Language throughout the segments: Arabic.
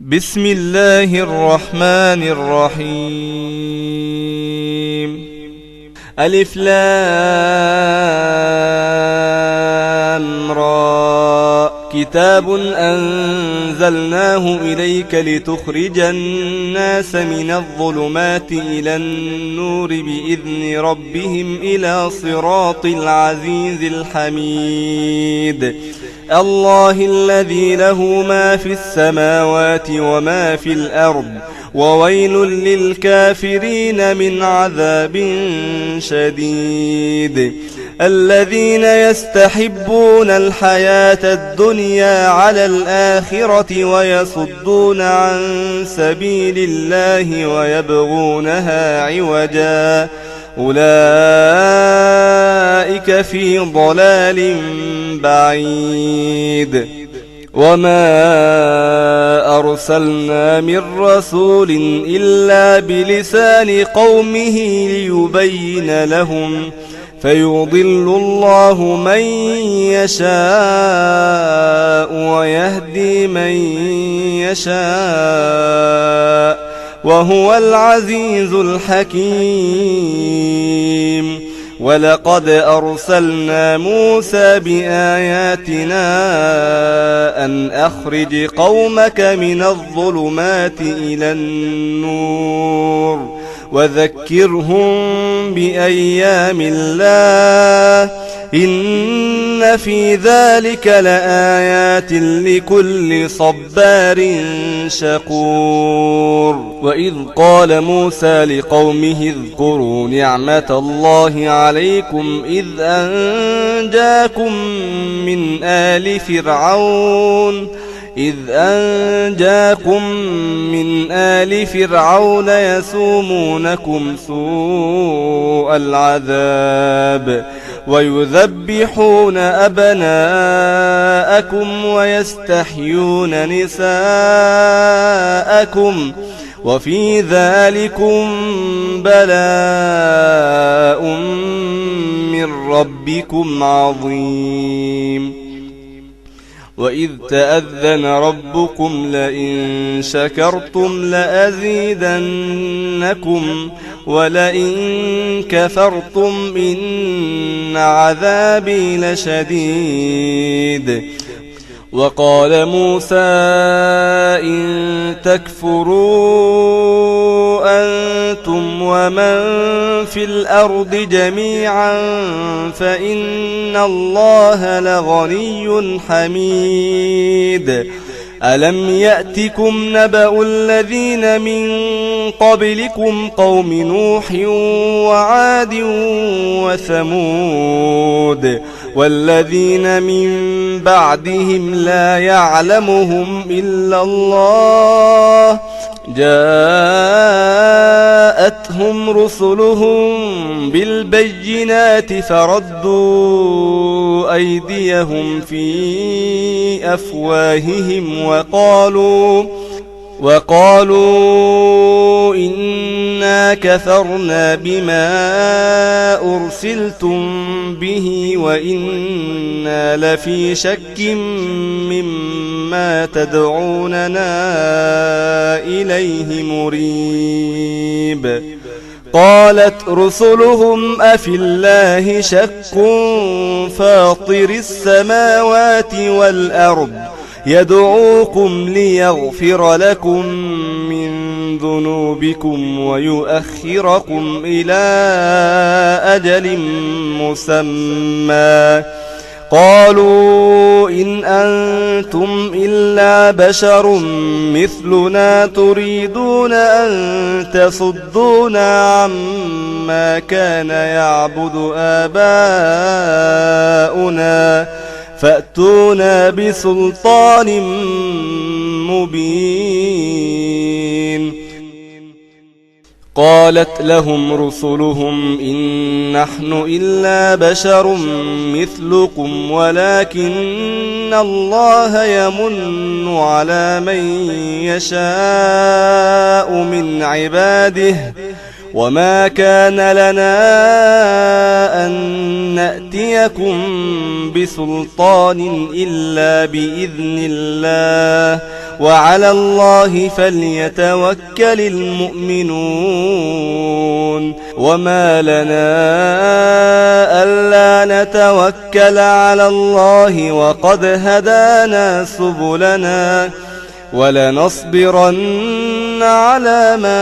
بسم الله الرحمن الرحيم. ألف لام را. كتاب أنزلناه إليك لتخرج الناس من الظلمات إلى النور بإذن ربهم إلى صراط العزيز الحميد. الله الذي له ما في السماوات وما في الأرض وويل للكافرين من عذاب شديد. الذين يستحبون الحياة الدنيا على الآخرة ويصدون عن سبيل الله ويبغونها عوجا أولئك في ضلال بعيد. وما أرسلنا من رسول إلا بلسان قومه ليبين لهم فيضل الله من يشاء ويهدي من يشاء وهو العزيز الحكيم. ولقد أرسلنا موسى بآياتنا أن أخرج قومك من الظلمات إلى النور وذكرهم بأيام الله إن في ذلك لآيات لكل صبار شكور. وإذ قال موسى لقومه اذكروا نعمة الله عليكم إذ أنجاكم من آل فرعون يسومونكم سوء العذاب ويذبحون أبناءكم ويستحيون نساءكم وفي ذلكم بلاء من ربكم عظيم. وإذ تأذن ربكم لئن شكرتم لأزيدنكم ولئن كفرتم إن عذابي لشديد. وقال موسى إن تكفروا أنتم ومن في الأرض جميعا فإن الله لغني حميد. ألم يأتكم نبأ الذين من قبلكم قوم نوح وعاد وثمود والذين من بعدهم لا يعلمهم إلا الله جاءتهم رسلهم بالبينات فردوا أيديهم في أفواههم وقالوا إنا كفرنا بما أرسلتم به وإنا لفي شك مما تدعوننا إليه مريب. قالت رسلهم أفي الله شك فاطر السماوات والأرض يدعوكم ليغفر لكم من ذنوبكم ويؤخركم إلى أجل مسمى. قالوا إن أنتم إلا بشر مثلنا تريدون أن تصدونا عما كان يعبد آباؤنا فأتونا بسلطان مبين. قالت لهم رسلهم إن نحن إلا بشر مثلكم ولكن الله يمن على من يشاء من عباده وما كان لنا أن نأتيكم بسلطان إلا بإذن الله وعلى الله فليتوكل المؤمنون وما لنا ألا نتوكل على الله وقد هدانا سبلنا ولنصبرن على ما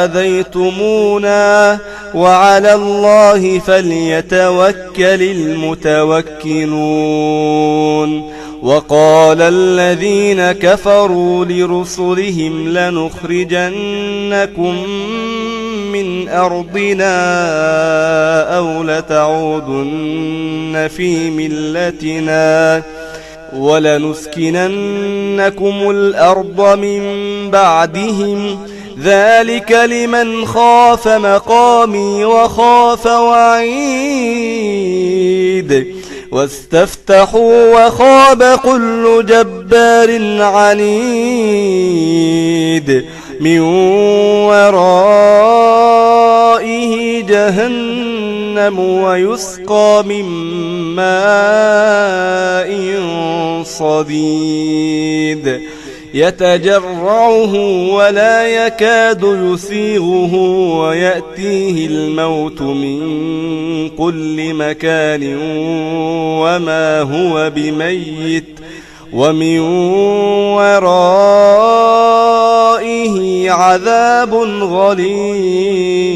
آذيتمونا وعلى الله فليتوكل المتوكلون وقال الذين كفروا لرسلهم لنخرجنكم من أرضنا أو لتعودن في ملتنا ولنسكننكم الأرض من بعدهم ذلك لمن خاف مقامي وخاف وعيد واستفتحوا وخاب كل جبار عنيد من ورائه جهنم ويسقى من ماء صديد يتجرعه ولا يكاد يسيغه ويأتيه الموت من كل مكان وما هو بميت ومن ورائه عذاب غليظ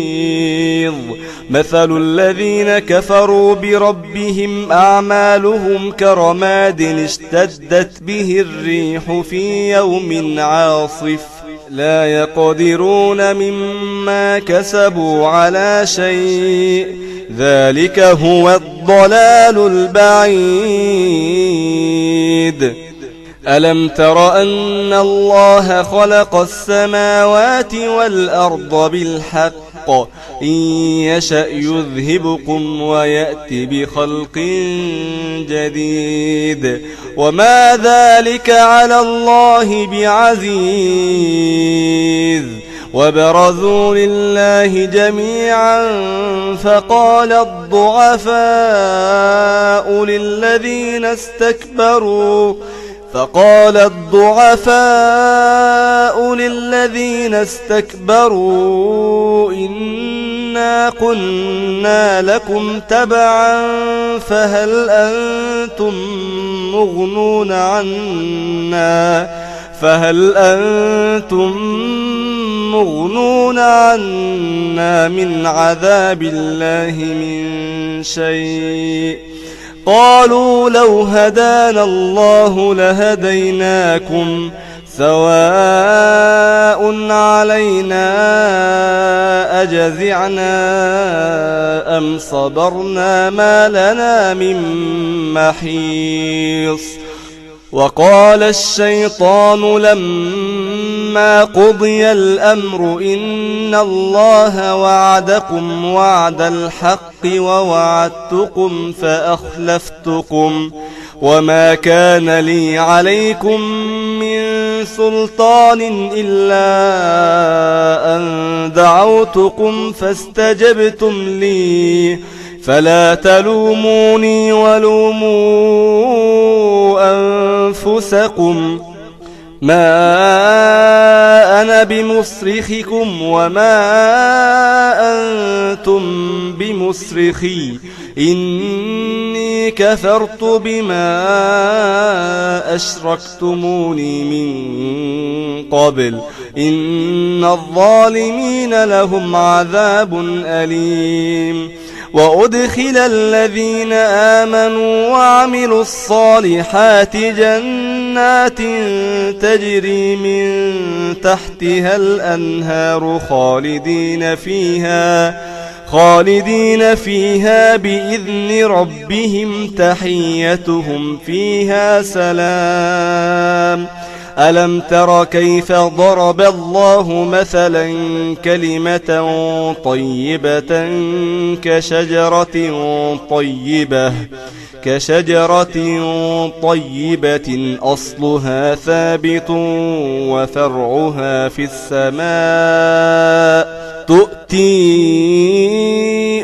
مثل الذين كفروا بربهم أعمالهم كرماد اشتدت به الريح في يوم عاصف لا يقدرون مما كسبوا على شيء ذلك هو الضلال البعيد ألم تر أن الله خلق السماوات والأرض بالحق إن يشأ يذهبكم ويأتي بخلق جديد وما ذلك على الله بعزيز وبرزوا لله جميعا فقال الضعفاء للذين استكبروا إنا كنا لكم تبعا فهل أنتم مغنون عنا من عذاب الله من شيء قالوا لو هدانا الله لهديناكم سواء علينا أجزعنا أم صبرنا ما لنا من محيص وقال الشيطان لما قضي الأمر إن الله وعدكم وعد الحق ووعدتكم فأخلفتكم وما كان لي عليكم من سلطان إلا أن دعوتكم فاستجبتم لي فلا تلوموني ولوموا أنفسكم ما أنا بمصرخكم وما أنتم بمصرخي إني كفرت بما أشركتموني من قبل إن الظالمين لهم عذاب أليم وأدخل الذين آمنوا وعملوا الصالحات جنات تجري من تحتها الأنهار خالدين فيها بإذن ربهم تحيتهم فيها سلام ألم تر كيف ضرب الله مثلا كلمة طيبة كشجرة طيبة أصلها ثابت وفرعها في السماء تؤتي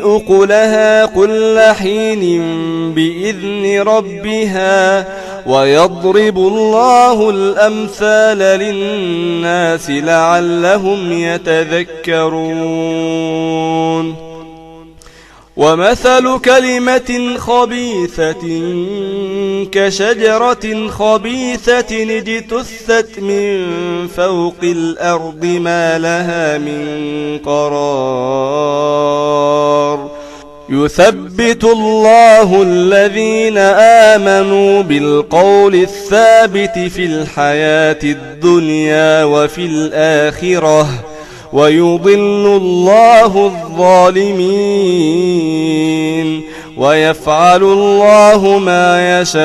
أكلها كل حين بإذن ربها ويضرب الله الأمثال للناس لعلهم يتذكرون ومثل كلمة خبيثة كشجرة خبيثة اجتثت من فوق الأرض ما لها من قرار يثبت الله الذين آمنوا بالقول الثابت في الحياة الدنيا وفي الآخرة ويضل الله الظالمين ويفعل الله ما يشاء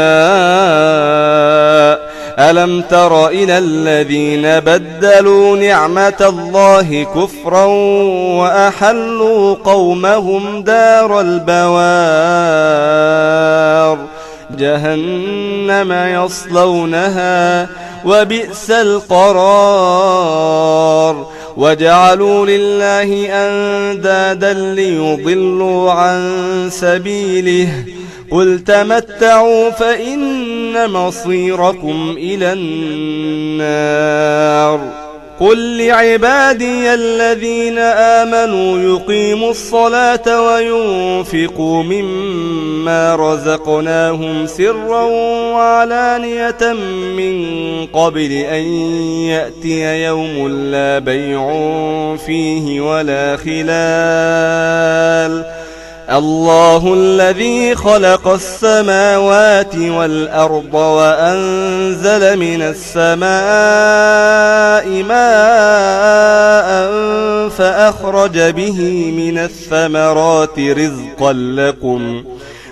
ألم تر إلى الذين بدلوا نعمة الله كفرا وأحلوا قومهم دار البوار جهنم يصلونها وبئس القرار وجعلوا لله أندادا ليضلوا عن سبيله قل تمتعوا فإن مصيركم إلى النار قل لعبادي الذين آمنوا يقيموا الصلاة وينفقوا مما رزقناهم سرا وعلانية من قبل أن يأتي يوم لا بيع فيه ولا خلال الله الذي خلق السماوات والأرض وأنزل من السماء ماء فأخرج به من الثمرات رزقا لكم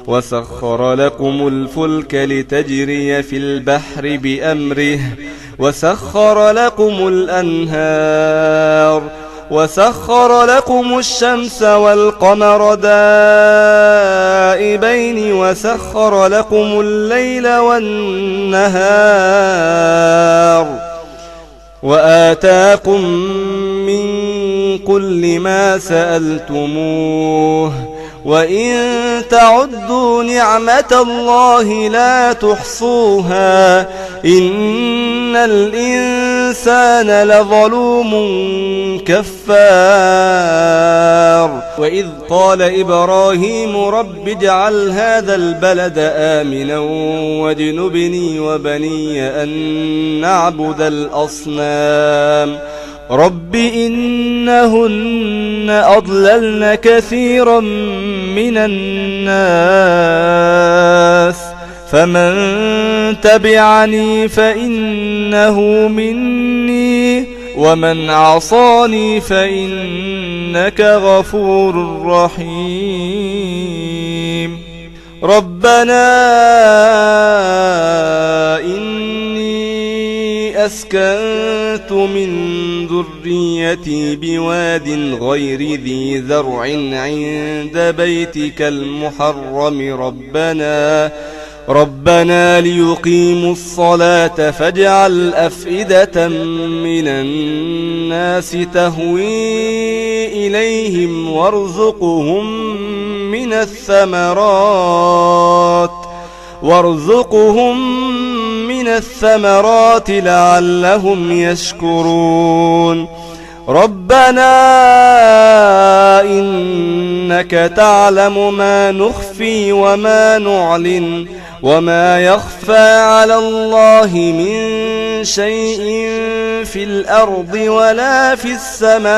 وسخر لكم الفلك لتجري في البحر بأمره وسخر لكم الأنهار وسخر لكم الشمس والقمر دائبين وسخر لكم الليل والنهار وآتاكم من كل ما سألتموه وإن تعدوا نعمة الله لا تحصوها إن الإنسان لظلوم كفار وإذ قال إبراهيم رب اجعل هذا البلد آمنا واجنبني وبني أن نعبد الأصنام رب إنهن أضللن كثيرا من الناس فمن تبعني فإنه مني ومن عصاني فإنك غفور رحيم ربنا إني أسكنت من ذريتي بواد غير ذي زرع عند بيتك المحرم ربنا ليقيموا الصلاة فاجعل أفئدة من الناس تهوي إليهم وارزقهم من الثمرات لعلهم يشكرون ربنا إنك تعلم ما نخفي وما نعلن وما يخفى على الله من شيء في الأرض ولا في السماء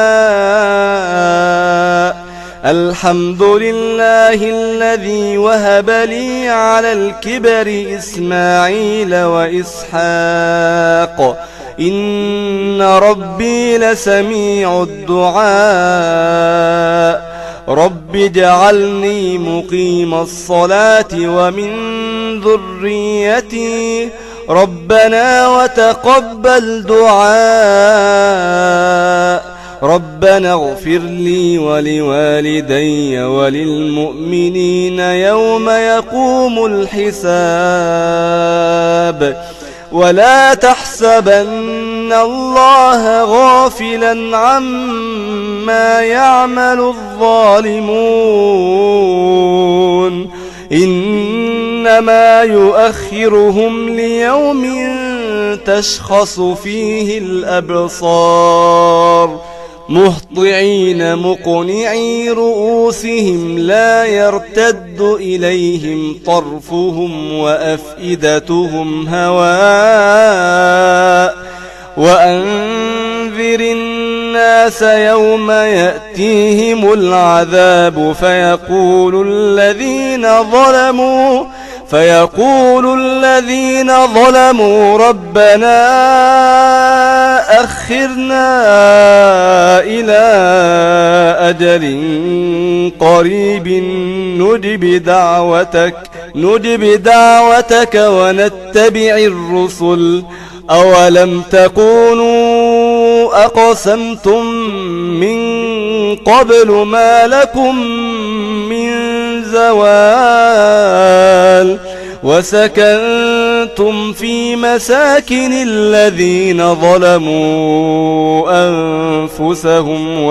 الحمد لله الذي وهب لي على الكبر إسماعيل وإسحاق إن ربي لسميع الدعاء رب اجعلني مقيم الصلاة ومن ذريتي ربنا وتقبل دعاء ربنا اغفر لي ولوالدي وللمؤمنين يوم يقوم الحساب ولا تحسبن الله غافلا عما يعمل الظالمون إنما يؤخرهم ليوم تشخص فيه الأبصار مهطعين مقنعي رؤوسهم لا يرتد إليهم طرفهم وأفئدتهم هواء وأنذر الناس يوم يأتيهم العذاب فيقول الذين ظلموا ربنا أخرنا إلى أجل قريب نجب دعوتك ونتبع الرسل أولم تكونوا أقسمتم من قبل ما لكم من زوال وسكنتم في مساكن الذين ظلموا أنفسهم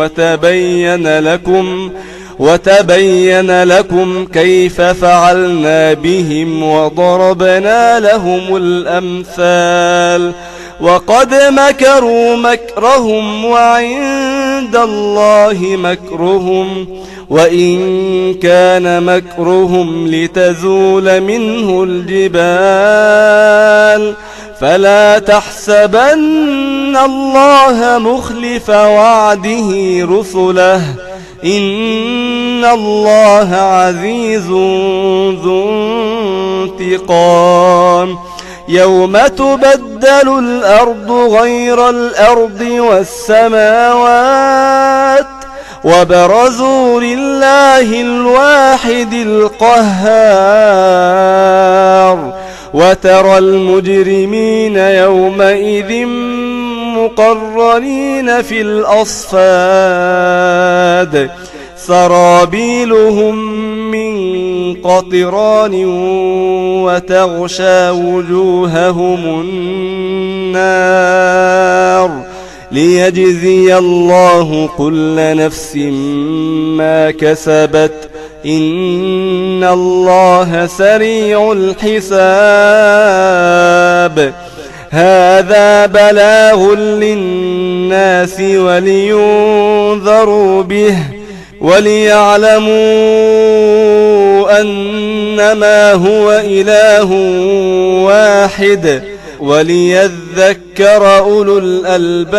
وتبين لكم كيف فعلنا بهم وضربنا لهم الأمثال وقد مكروا مكرهم وعند الله مكرهم وإن كان مكرهم لتزول منه الجبال فلا تحسبن الله مخلف وعده رسله إن الله عزيز ذو انتقام يوم تبدل الأرض غير الأرض والسماوات وبرزوا لله الواحد القهار وترى المجرمين يومئذ مقرنين في الأصفاد سرابيلهم من قطران وتغشى وجوههم النار ليجزي الله كل نفس ما كسبت إن الله سريع الحساب هذا بلاغ للناس ولينذروا به وليعلموا أنما هو إله واحد وليذكر أولو الألباب